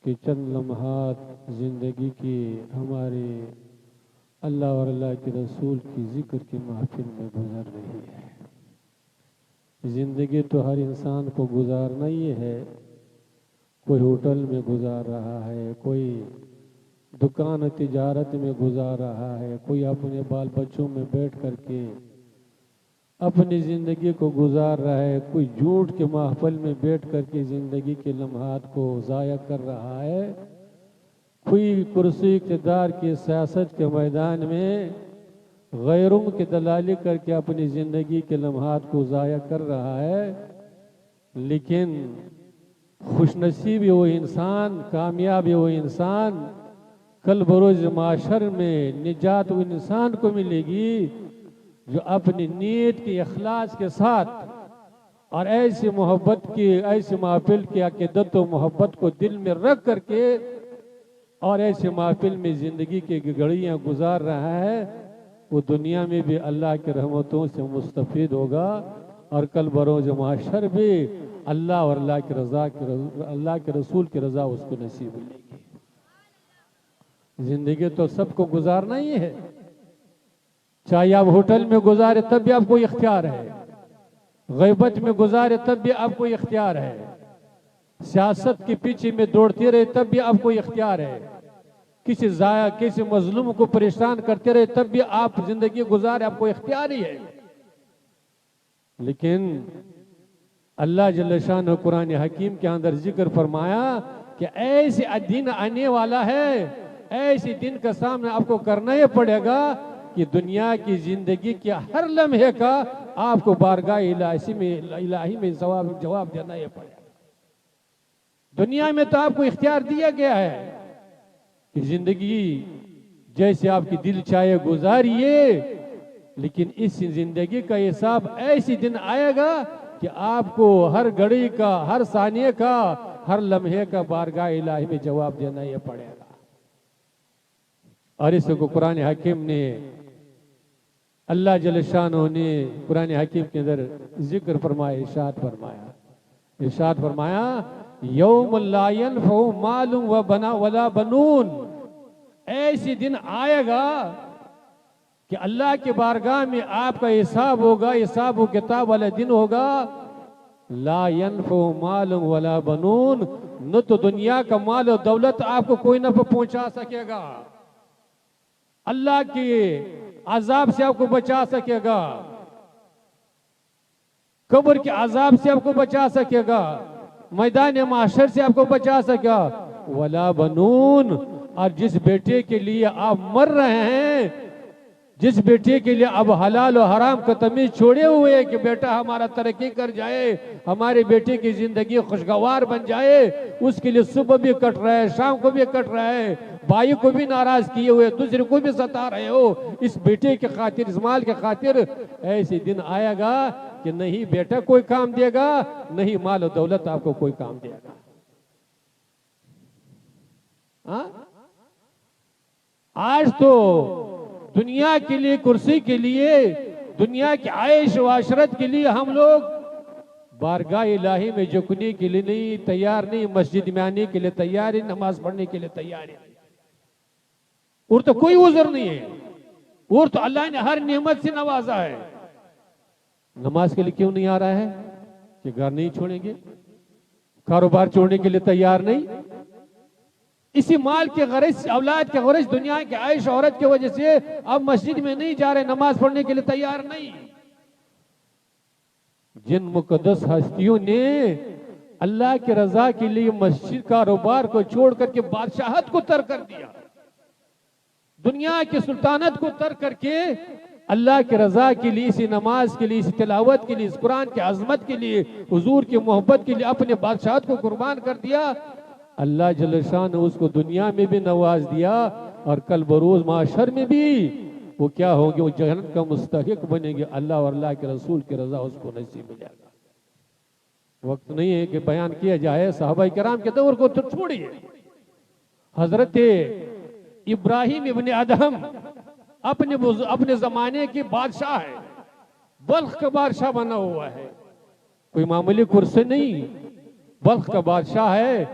کہ چند لمحات زندگی کی ہمارے اللہ اور اللہ کے رسول کی ذکر کی محفل میں گزر رہی ہے۔ زندگی تو ہر انسان کو گزارنا ہی ہے، کوئی ہوٹل میں گزار رہا ہے، کوئی دکان تجارت میں گزار رہا ہے، کوئی اپنے بال بچوں میں بیٹھ کر کے اپنی زندگی کو گزار رہا ہے، کوئی جھوٹ کے محفل میں بیٹھ کر کے زندگی کے لمحات کو ضائع کر رہا ہے، کوئی کرسی اقتدار کی سیاست کے میدان میں غیروں کی دلالی کر کے اپنی زندگی کے لمحات کو ضائع کر رہا ہے۔ لیکن خوش نصیب وہ انسان، کامیاب وہ انسان، کل بروز معاشر میں نجات وہ انسان کو ملے گی جو اپنی نیت کی اخلاص کے ساتھ اور ایسی محبت کی، ایسی محفل کی عقیدت و محبت کو دل میں رکھ کر کے اور ایسی محفل میں زندگی کی گھڑیاں گزار رہا ہے، وہ دنیا میں بھی اللہ کی رحمتوں سے مستفید ہوگا اور کل بروز معاشر بھی اللہ اور اللہ کے رسول کی رضا اس کو نصیب ملے گی۔ زندگی تو سب کو گزارنا ہی ہے، چاہے آپ ہوٹل میں گزارے تب بھی آپ کو اختیار ہے، غیبت میں گزارے تب بھی آپ کو اختیار ہے، سیاست کے پیچھے میں دوڑتے رہے تب بھی آپ کو اختیار ہے، کسی مظلوم کو پریشان کرتے رہے تب بھی آپ زندگی گزارے، آپ کو اختیار ہی ہے۔ لیکن اللہ جل شانہ قرآن حکیم کے اندر ذکر فرمایا کہ ایسے دن آنے والا ہے، ایسے دن کا سامنا آپ کو کرنا ہی پڑے گا کہ دنیا کی زندگی کے ہر لمحے کا آپ کو بارگاہ الہی میں جواب دینا ہی پڑے گا۔ دنیا میں تو آپ کو اختیار دیا گیا ہے کہ زندگی جیسے آپ کی دل چاہے گزاریے، لیکن اس زندگی کا حساب ایسی دن آئے گا کہ آپ کو ہر گھڑی کا، ہر ثانیے کا، ہر لمحے کا بارگاہ الہی میں جواب دینا ہی پڑے گا۔ اور اس کو قرآن حکیم نے، اللہ جل شانہ نے قرآن حکیم کے اندر ذکر فرمایا، ارشاد فرمایا یوم لا ینفع مال ولا بنون، ایسی دن آئے گا کہ اللہ کے بارگاہ میں آپ کا حساب ہوگا، حساب و کتاب والا دن ہوگا۔ لا ینفع مال ولا بنون، نہ تو دنیا کا مال و دولت آپ کو کوئی نفع پہنچا سکے گا، اللہ کے عذاب سے آپ کو بچا سکے گا، قبر کے عذاب سے آپ کو بچا سکے گا، میدان محشر سے آپ کو بچا سکے گا۔ ولا بنون، اور جس بیٹے کے لیے آپ مر رہے ہیں، جس بیٹے کے لیے اب حلال و حرام کا تمیز چھوڑے ہوئے کہ بیٹا ہمارا ترقی کر جائے، ہمارے بیٹے کی زندگی خوشگوار بن جائے، اس کے لیے صبح بھی کٹ رہا ہے، شام کو بھی کٹ رہا ہے، بھائی کو بھی ناراض کیے ہوئے، دوسرے کو بھی ستا رہے ہو، اس بیٹے کے خاطر، اس مال کے خاطر، ایسے دن آئے گا کہ نہیں بیٹا کوئی کام دے گا، نہیں مال و دولت آپ کو کوئی کام دے گا۔ آج تو دنیا کے لیے، کرسی کے لیے، دنیا کی عیش و عشرت کے لیے ہم لوگ بارگاہ الہی میں جھکنے کے لیے نہیں تیار، نہیں مسجد میں آنے کے لیے تیار، نماز پڑھنے کے لیے تیار ہے، اور تو کوئی عذر نہیں ہے، اور تو اللہ نے ہر نعمت سے نوازا ہے۔ نماز کے لیے کیوں نہیں آ رہا ہے؟ کہ گھر نہیں چھوڑیں گے، کاروبار چھوڑنے کے لیے تیار نہیں، اسی مال کے غرض، اولاد کے غرض، دنیا کے عیش عورت کی وجہ سے اب مسجد میں نہیں جا رہے، نماز پڑھنے کے لیے تیار نہیں۔ جن مقدس ہستیوں نے اللہ کی رضا کے لیے مسجد، کاروبار کو چھوڑ کر کے بادشاہت کو ترک کر دیا، دنیا کی سلطانت کو ترک کر کے اللہ کی رضا کے لیے، اسی نماز کے لیے، اسی تلاوت کے لیے، اس قرآن کی عظمت کے لیے، حضور کی محبت کے لیے اپنے بادشاہت کو قربان کر دیا، اللہ جل شان نے اس کو دنیا میں بھی نواز دیا، اور کل بروز معاشر میں بھی وہ کیا ہوگی، وہ جنت کا مستحق بنے گی، اللہ اور اللہ کے رسول کی رضا اس کو نصیب ملے گا۔ وقت نہیں ہے کہ بیان کیا جائے صحابہ کرام کے دور کو تو چھوڑیے، حضرت ابراہیم ابن ادہم اپنے زمانے کے بادشاہ ہے، بلخ کا بادشاہ بنا ہوا ہے، کوئی معمولی کرسی نہیں، بلخ کا بادشاہ ہے،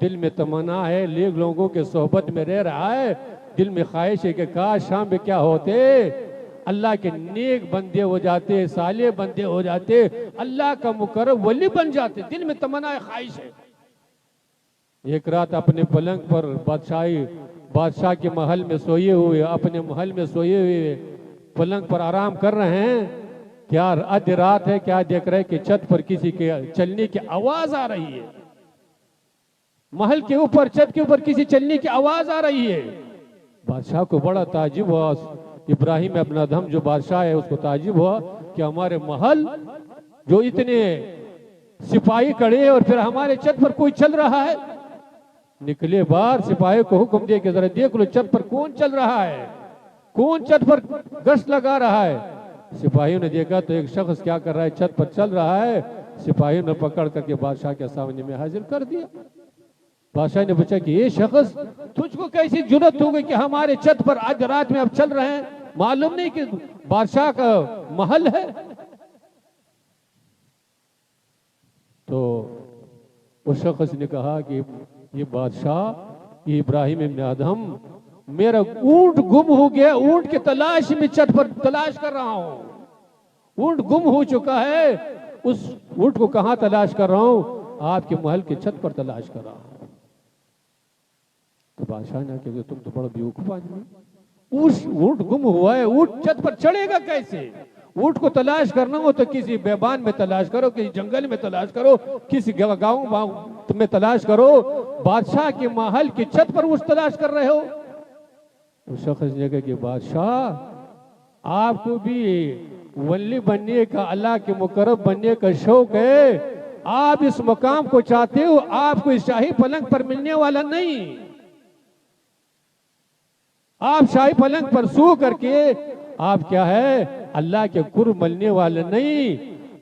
دل میں تمنا ہے، نیک لوگوں کے صحبت میں رہ رہا ہے، دل میں خواہش ہے کہ کاش شام میں کیا ہوتے، اللہ کے نیک بندے ہو جاتے، صالح بندے ہو جاتے، اللہ کا مقرب ولی بن جاتے، دل میں تمنا ہے، خواہش ہے۔ ایک رات اپنے پلنگ پر بادشاہ کے محل میں سوئے ہوئے، اپنے محل میں سوئے ہوئے پلنگ پر آرام کر رہے ہیں، کیا آدھی رات ہے، کیا دیکھ رہے کہ چھت پر کسی کے چلنے کی آواز آ رہی ہے، محل کے اوپر چھت کے اوپر کسی چلنے کی آواز آ رہی ہے۔ بادشاہ کو بڑا تعجب ہوا، ابراہیم ابن ادہم جو بادشاہ ہے اس کو تعجب ہوا کہ ہمارے محل جو اتنے سپاہی کڑے اور پھر ہمارے چھت پر کوئی چل رہا ہے۔ نکلے باہر، سپاہی کو حکم دے کہ ذرا دیکھ لو چھت پر کون چل رہا ہے، کون چھت پر گشت لگا رہا ہے۔ سپاہیوں نے دیکھا تو ایک شخص کیا کر رہا ہے، چھت پر چل رہا ہے۔ سپاہیوں نے پکڑ کر کے بادشاہ کے سامنے میں حاضر کر دیا۔ بادشاہ نے پوچھا کہ یہ شخص تجھ کو کیسی جرت ہو گئی کہ ہمارے چھت پر آج رات میں اب چل رہے ہیں، معلوم نہیں کہ بادشاہ کا محل ہے؟ تو اس شخص نے کہا کہ یہ بادشاہ، یہ ابراہیم ابن ادہم، میرا اونٹ گم ہو گیا، اونٹ کی تلاش میں چھت پر تلاش کر رہا ہوں، اونٹ گم ہو چکا ہے، اس اونٹ کو کہاں تلاش کر رہا ہوں؟ آپ کے محل کی چھت پر تلاش کر رہا ہوں۔ تو بادشاہ نے کہا کہ تم تو بڑا بیوقوف آدمی، اونٹ گم ہوا ہے، اونٹ چھت پر چڑھے گا کیسے؟ اونٹ کو تلاش کرنا ہو تو کسی بیابان میں تلاش کرو، کسی جنگل میں تلاش کرو، کسی گاؤں میں تلاش کرو، بادشاہ کے محل کی چھت پر اونٹ تلاش کر رہے ہو؟ اس شخص نے کہا کہ بادشاہ، آپ کو بھی ولی بننے کا، اللہ کے مقرب بننے کا شوق ہے، آپ اس مقام کو چاہتے ہو، آپ کو اس شاہی پلنگ پر ملنے والا نہیں، آپ شاہی پلنگ پر سو کر کے آپ کیا ہے، اللہ کے قرب ملنے والے نہیں۔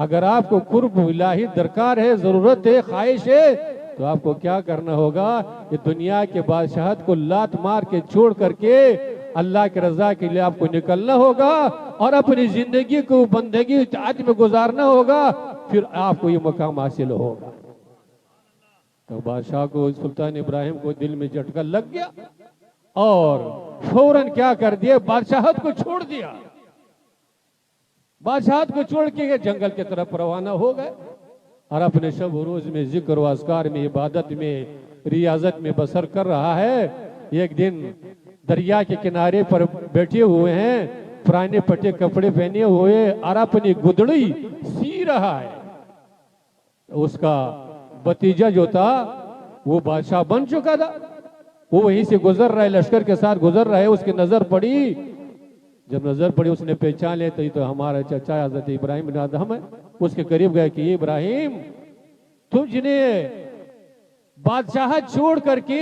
اگر آپ کو قرب الہی درکار ہے، ضرورت ہے، خواہش ہے، تو آپ کو کیا کرنا ہوگا کہ دنیا کے بادشاہت کو لات مار کے چھوڑ کر کے اللہ کی رضا کے لیے آپ کو نکلنا ہوگا اور اپنی زندگی کو بندگی اطاعت میں گزارنا ہوگا، پھر آپ کو یہ مقام حاصل ہوگا۔ تو بادشاہ کو، سلطان ابراہیم کو دل میں جھٹکا لگ گیا اور فوراً کیا کر دیا، بادشاہت کو چھوڑ دیا، بادشاہت کو چھوڑ کے جنگل کی طرف روانہ ہو گئے اور اپنے شب و روز میں ذکر و اذکار میں، عبادت میں، ریاضت میں بسر کر رہا ہے۔ ایک دن دریا کے کنارے پر بیٹھے ہوئے ہیں، پرانے پٹے کپڑے پہنے ہوئے اور اپنی گدڑی سی رہا ہے۔ اس کا بھتیجا جو تھا وہ بادشاہ بن چکا تھا، وہ وہیں سے گزر رہا ہے، لشکر کے ساتھ گزر رہا ہے، اس کی نظر پڑی، جب نظر پڑی اس نے پہچان لیا، تو یہ تو ہمارا چچا حضرت ابراہیم بن ادہم ہے۔ اس کے قریب گئے کہ یہ ابراہیم، تم جنہیں بادشاہت چھوڑ کر کے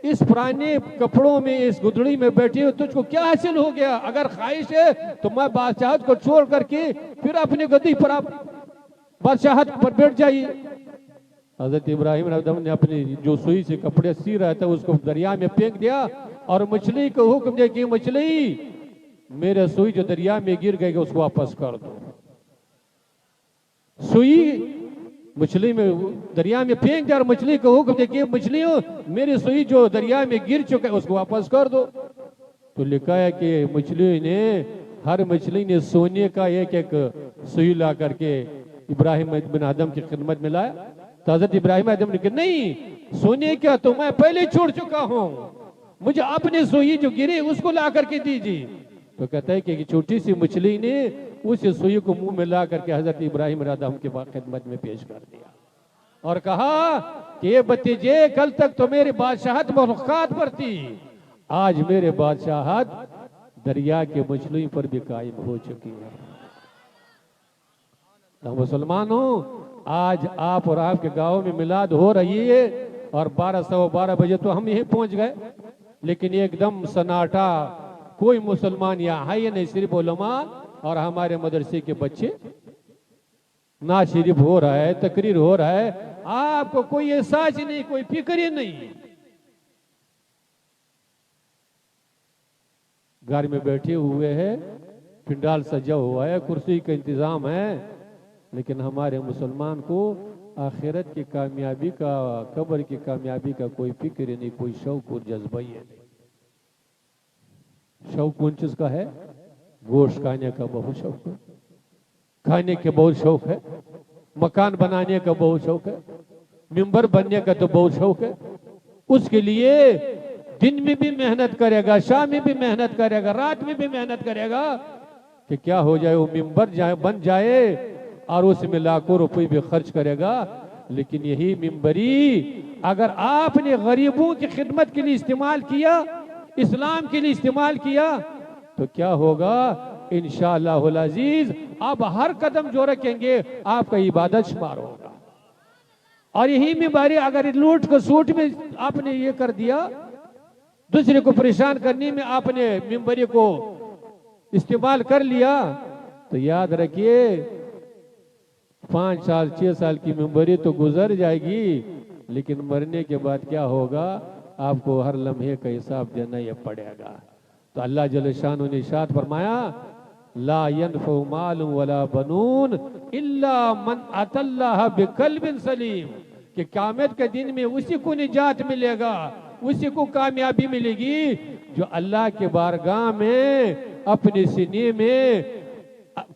اس پرانے کپڑوں میں، اس گدڑی میں بیٹھے ہو، تجھ کو کیا حاصل ہو گیا؟ اگر خواہش ہے تو میں بادشاہت کو چھوڑ کر کے پھر اپنی گدی پر آپ بادشاہت پر بیٹھ جائیے۔ حضرت ابراہیم بن ادہم نے اپنی جو سوئی سے کپڑے سی رہا تھا اس کو دریا میں پھینک دیا اور مچھلی کو حکم دیا کہ مچھلی، میرے سوئی جو دریا میں گر گئی اس کو واپس کر دو۔ سوئی مچھلی میں دریا میں پھینک دیا اور مچھلی کو حکم دیا کہ مچھلیوں، میری سوئی جو دریا میں گر چکا ہے اس کو واپس کر دو۔ تو لکھا ہے کہ مچھلی نے، ہر مچھلی نے سونے کا ایک ایک سوئی لا کر کے ابراہیم بن ادہم کی خدمت میں لایا۔ تو حضرت ابراہیم ادہم نے کہا نہیں، سونے کا تو میں پہلے چھوڑ چکا ہوں، مجھے اپنی سوئی جو گری اس کو لا کر کے دیجیے۔ تو کہتا ہے کہ چھوٹی سی مچھلی نے اس سوئی کو منہ میں لا کر کے حضرت ابراہیم بن ادہم کے خدمت میں پیش کر دیا اور کہا کہ یہ بھتیجے، کل تک تو میری بادشاہت مخلوقات پر تھی، آج میرے بادشاہت دریا کے مچھلی پر بھی قائم ہو چکی ہے۔ تو مسلمانوں، آج آپ اور آپ کے گاؤں میں میلاد ہو رہی ہے اور 12 بجے تو ہم یہیں پہنچ گئے، لیکن ایک دم سناٹا، کوئی مسلمان یہاں ہے نہیں، صرف علماء اور ہمارے مدرسے کے بچے، نعت شریف ہو رہا ہے، تقریر ہو رہا ہے، آپ کو کوئی احساس ہی نہیں، کوئی فکر ہی نہیں، گھر میں بیٹھے ہوئے ہیں، پنڈال سجا ہوا ہے، کرسی کا انتظام ہے، لیکن ہمارے مسلمان کو آخرت کی کامیابی کا، قبر کی کامیابی کا کوئی فکر نہیں، کوئی شوق اور جذبہ ہی نہیں۔ شوق کون چیز کا ہے؟ گوشت کھانے کا بہت شوق ہے، کھانے کے بہت شوق ہے، مکان بنانے کا بہت شوق ہے، ممبر بننے کا تو بہت شوق ہے۔ اس کے لیے دن میں بھی محنت کرے گا، شام میں بھی محنت کرے گا، رات میں بھی محنت کرے گا کہ کیا ہو جائے، وہ ممبر بن جائے اور اس میں لاکھوں روپے بھی خرچ کرے گا۔ لیکن یہی ممبری اگر آپ نے غریبوں کی خدمت کے لیے استعمال کیا، اسلام کے لیے استعمال کیا، تو کیا ہوگا؟ انشاءاللہ العزیز آپ ہر قدم جو رکھیں گے آپ کا عبادت شمار ہوگا۔ اور یہی ممبری اگر لوٹ کو سوٹ میں آپ نے یہ کر دیا، دوسرے کو پریشان کرنے میں آپ نے ممبری کو استعمال کر لیا، تو یاد رکھیے 5 سال 6 سال کی ممبری تو گزر جائے گی، لیکن مرنے کے بعد کیا ہوگا؟ آپ کو ہر لمحے کا حساب دینا یہ پڑے گا۔ تو اللہ جل شانہ نے ارشاد فرمایا لا ينفع مال ولا بنون الا من اتى الله بقلب سلیم، کہ قیامت کے دن میں اسی کو نجات ملے گا، اسی کو کامیابی ملے گی جو اللہ کے بارگاہ میں اپنے سینے میں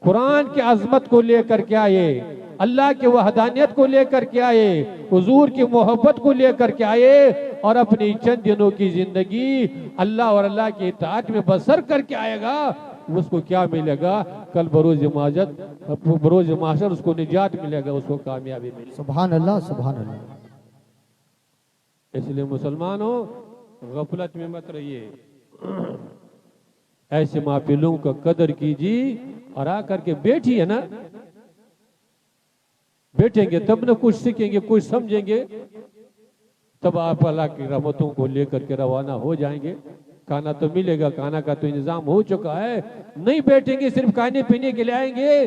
قرآن کی عظمت کو لے کر کے آئے، اللہ کے وحدانیت کو لے کر کے آئے، حضور کی محبت کو لے کر کے آئے، اور اپنی چند دنوں کی زندگی اللہ اور اللہ کی اطاعت میں بسر کر کے آئے گا، اس کو کیا ملے گا؟ کل بروز محشر اس کو نجات ملے گا، اس کو کامیابی ملے گا۔ سبحان اللہ، سبحان اللہ۔ اس لیے مسلمانوں غفلت میں مت رہیے، ایسے محفلوں کا قدر کیجیے، اور آ کر کے بیٹھیے نا، بیٹھیں گے تب نہ کچھ سیکھیں گے، کچھ سمجھیں گے، تب آپ اللہ کی رحمتوں کو لے کر کے روانہ ہو جائیں گے۔ کھانا تو ملے گا، کھانا کا تو انتظام ہو چکا ہے، نہیں بیٹھیں گے صرف کھانے پینے کے لیے آئیں گے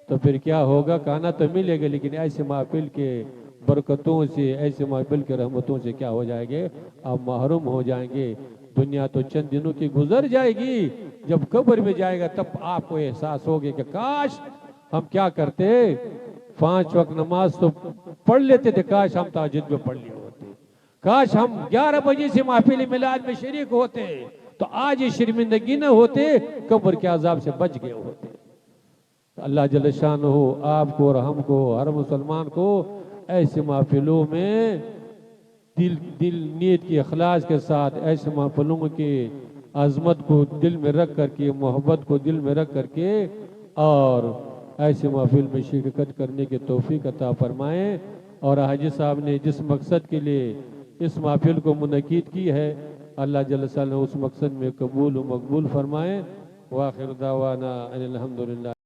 تو پھر کیا ہوگا؟ کھانا تو ملے گا لیکن ایسے محفل کے برکتوں سے، ایسے محفل کے رحمتوں سے کیا ہو جائیں گے؟ آپ محروم ہو جائیں گے۔ دنیا تو چند دنوں کی گزر جائے گی، جب قبر میں جائے گا تب آپ کو احساس ہوگا کہ کاش ہم کیا کرتے، 5 وقت نماز تو پڑھ لیتے تھے، کاش ہم تہجد میں پڑھ لیے ہوتے، کاش ہم 11 بجے سے محفل میلاد میں شریک ہوتے تو آج یہ شرمندگی نہ ہوتے، قبر کے عذاب سے بچ گئے ہوتے۔ اللہ جل شانہ آپ کو اور ہم کو، ہر مسلمان کو ایسے محفلوں میں دل نیت کی اخلاص کے ساتھ، ایسے محفلوں کی عظمت کو دل میں رکھ کر کے، محبت کو دل میں رکھ کر کے، اور ایسے محفل میں شرکت کرنے کی توفیق عطا فرمائیں۔ اور حاجی صاحب نے جس مقصد کے لیے اس محفل کو منعقد کی ہے، اللہ جل شانہ اس مقصد میں قبول و مقبول فرمائیں۔ وآخر دعوانا ان الحمدللہ۔